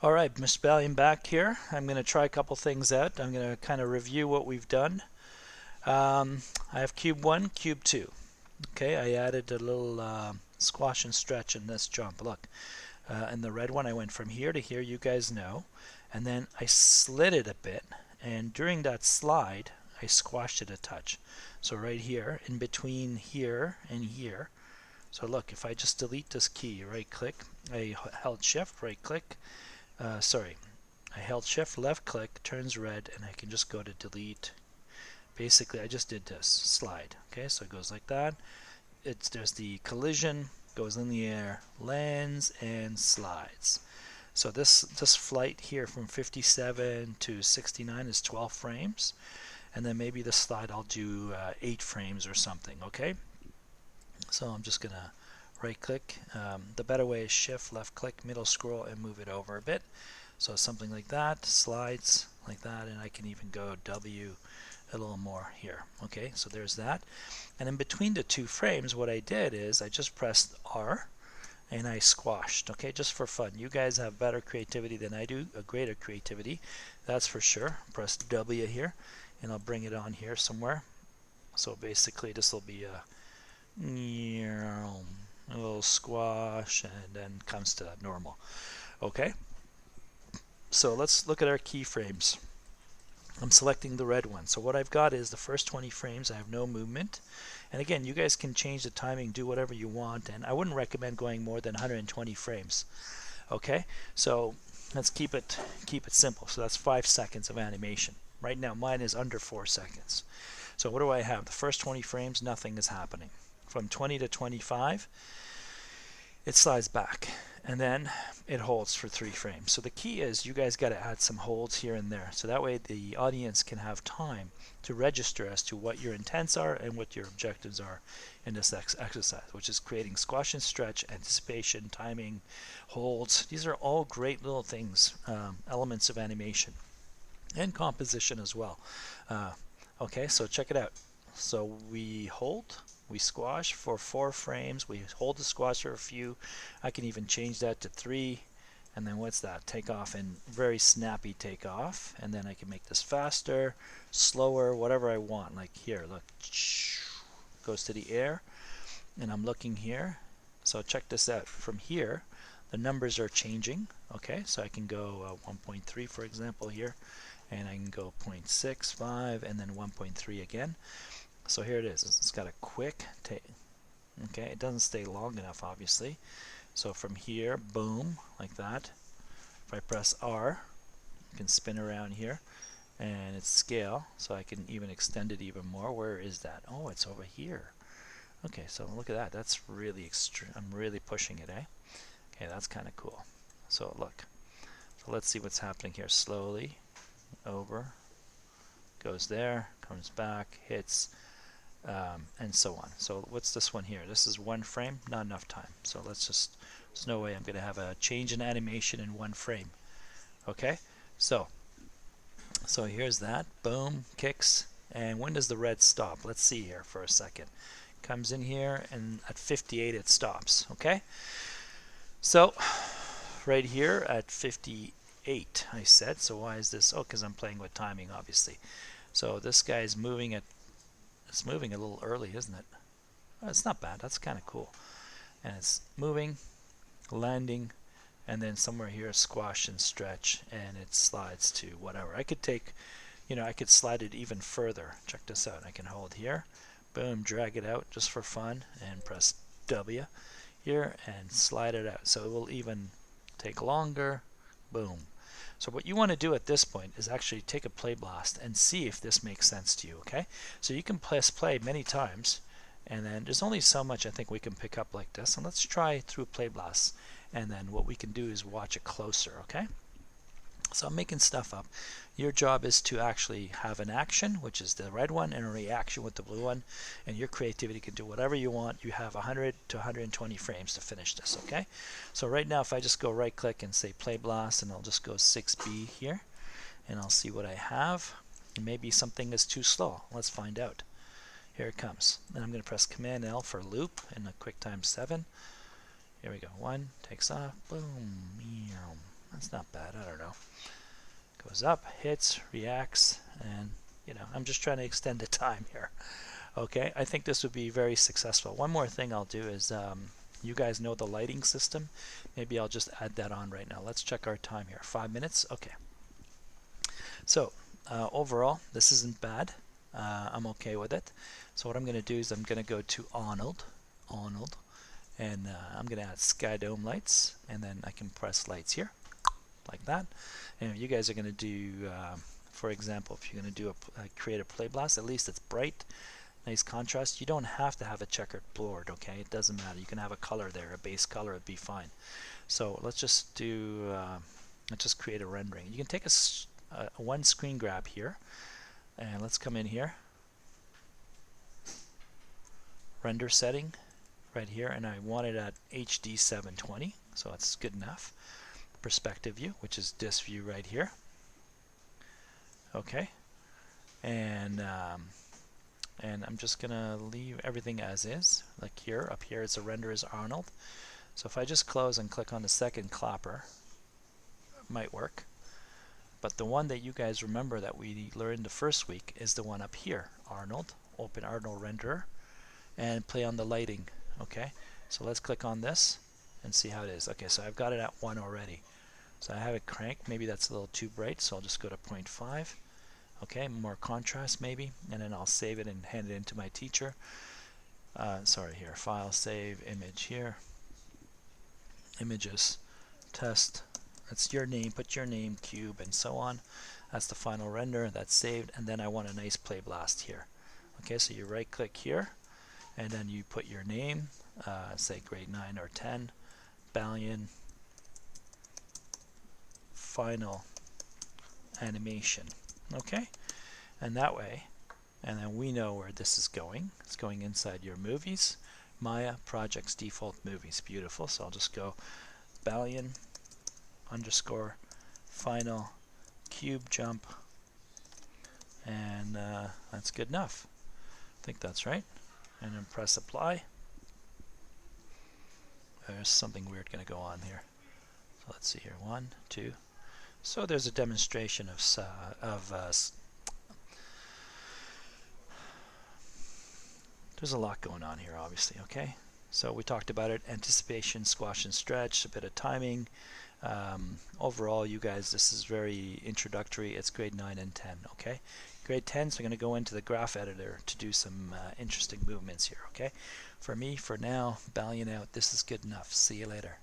Alright, Mr. Balian back here. I'm going to try a couple things out. I'm going to kind of review what we've done. I have cube 1, cube 2. Okay, I added a little squash and stretch in this jump. Look, in the red one I went from here to here, you guys know, and then I slid it a bit, and during that slide I squashed it a touch. So right here, in between here and here, so look, if I just delete this key, right click, I held shift, right click, I held shift, left click, turns red, and I can just go to delete. Basically, I just did this slide. Okay, so it goes like that. There's the collision, goes in the air, lands, and slides. So this flight here from 57 to 69 is 12 frames, and then maybe the slide I'll do 8 frames or something. Okay, so I'm just gonna right click. The better way is shift, left click, middle scroll, and move it over a bit. So something like that, slides like that, and I can even go W a little more here. Okay, so there's that. And in between the 2 frames, what I did is I just pressed R and I squashed. Okay, just for fun. You guys have better creativity than I do, a greater creativity, that's for sure. Press W here, and I'll bring it on here somewhere. So basically, this will be a little squash, and then comes to normal. Okay, so let's look at our keyframes. I'm selecting the red one. So what I've got is the first 20 frames I have no movement, and again, you guys can change the timing, do whatever you want, and I wouldn't recommend going more than 120 frames. Okay, so let's keep it simple. So that's 5 seconds of animation. Right now mine is under 4 seconds. So what do I have? The first 20 frames, nothing is happening. From 20 to 25, it slides back, and then it holds for 3 frames. So the key is you guys got to add some holds here and there, so that way the audience can have time to register as to what your intents are and what your objectives are in this exercise, which is creating squash and stretch, anticipation, timing, holds. These are all great little things, elements of animation and composition as well. Okay, so check it out. So we hold, we squash for 4 frames, we hold the squash for a few. I can even change that to 3, and then what's that? Takeoff, and very snappy takeoff. And then I can make this faster, slower, whatever I want. Like here, look, goes to the air, and I'm looking here. So check this out. From here, the numbers are changing. Okay, so I can go 1.3 for example here, and I can go 0.65 and then 1.3 again. So here it is. It's got a quick take. Okay, it doesn't stay long enough, obviously. So from here, boom, like that. If I press R, you can spin around here, and it's scale, so I can even extend it even more. Where is that? Oh, it's over here. Okay, so look at that. That's really extreme. I'm really pushing it, eh? Okay, that's kind of cool. So look. So let's see what's happening here. Slowly over, goes there, comes back, hits, and so on. So what's this one here? This is 1 frame, not enough time. So let's just, there's no way I'm going to have a change in animation in 1 frame. Okay, so here's that. Boom, kicks, and when does the red stop? Let's see here for a second. Comes in here, and at 58 it stops. Okay, so right here at 58 I said. So why is this? Oh, because I'm playing with timing, obviously. So this guy's moving at, it's moving a little early, isn't it? Oh, it's not bad. That's kind of cool. And it's moving, landing, and then somewhere here squash and stretch, and it slides to whatever. I could take, I could slide it even further. Check this out. I can hold here, boom, drag it out just for fun, and press W here and slide it out. So it will even take longer, boom. So what you want to do at this point is actually take a Playblast and see if this makes sense to you, okay? So you can press play many times, and then there's only so much I think we can pick up like this. And let's try through Playblast, and then what we can do is watch it closer, okay? So I'm making stuff up. Your job is to actually have an action, which is the red one, and a reaction with the blue one, and your creativity can do whatever you want. You have 100 to 120 frames to finish this, okay? So right now, if I just go right click and say Playblast, and I'll just go 6B here, and I'll see what I have. Maybe something is too slow. Let's find out. Here it comes. And I'm going to press Command L for loop and a QuickTime 7. Here we go. 1 takes off. Boom. That's not bad. I don't know. Goes up, hits, reacts, and you know, I'm just trying to extend the time here. Okay, I think this would be very successful. One more thing I'll do is, you guys know the lighting system. Maybe I'll just add that on right now. Let's check our time here. 5 minutes. Okay. So overall, this isn't bad. I'm okay with it. So what I'm going to do is I'm going to go to Arnold, and I'm going to add Skydome Lights, and then I can press lights here, like that. And if you guys are going to do, for example, if you're going to do create a Playblast, at least it's bright, nice contrast. You don't have to have a checkered board, okay? It doesn't matter. You can have a color there, a base color, it'd be fine. So let's just do, let's just create a rendering. You can take a one screen grab here, and let's come in here, render setting right here, and I want it at HD 720, so that's good enough. Perspective view, which is this view right here. Okay, and I'm just gonna leave everything as is. Like here, up here it's a render as Arnold. So if I just close and click on the second clapper, it might work. But the one that you guys remember that we learned the first week is the one up here, Arnold. Open Arnold renderer and play on the lighting. Okay, so let's click on this and see how it is. Okay, so I've got it at 1 already. So I have it cranked. Maybe that's a little too bright, so I'll just go to 0.5. Okay, more contrast maybe, and then I'll save it and hand it into my teacher. Sorry, here, file, save, image here. Images, test. That's your name, put your name, cube, and so on. That's the final render, that's saved, and then I want a nice Playblast here. Okay, so you right click here, and then you put your name, say grade 9 or 10, Balian, final animation. Okay, and that way, and then we know where this is going. It's going inside your movies, Maya projects default movies. Beautiful. So I'll just go Balian underscore final cube jump, and that's good enough. I think that's right. And then press apply. There's something weird going to go on here. So let's see here. 1, 2. So there's a demonstration of there's a lot going on here, obviously. Okay, so we talked about it: anticipation, squash and stretch, a bit of timing. Overall, you guys, this is very introductory. It's grade 9 and 10. Okay, grade 10, so I'm going to go into the graph editor to do some interesting movements here. Okay, for me, for now, Balian out. This is good enough. See you later.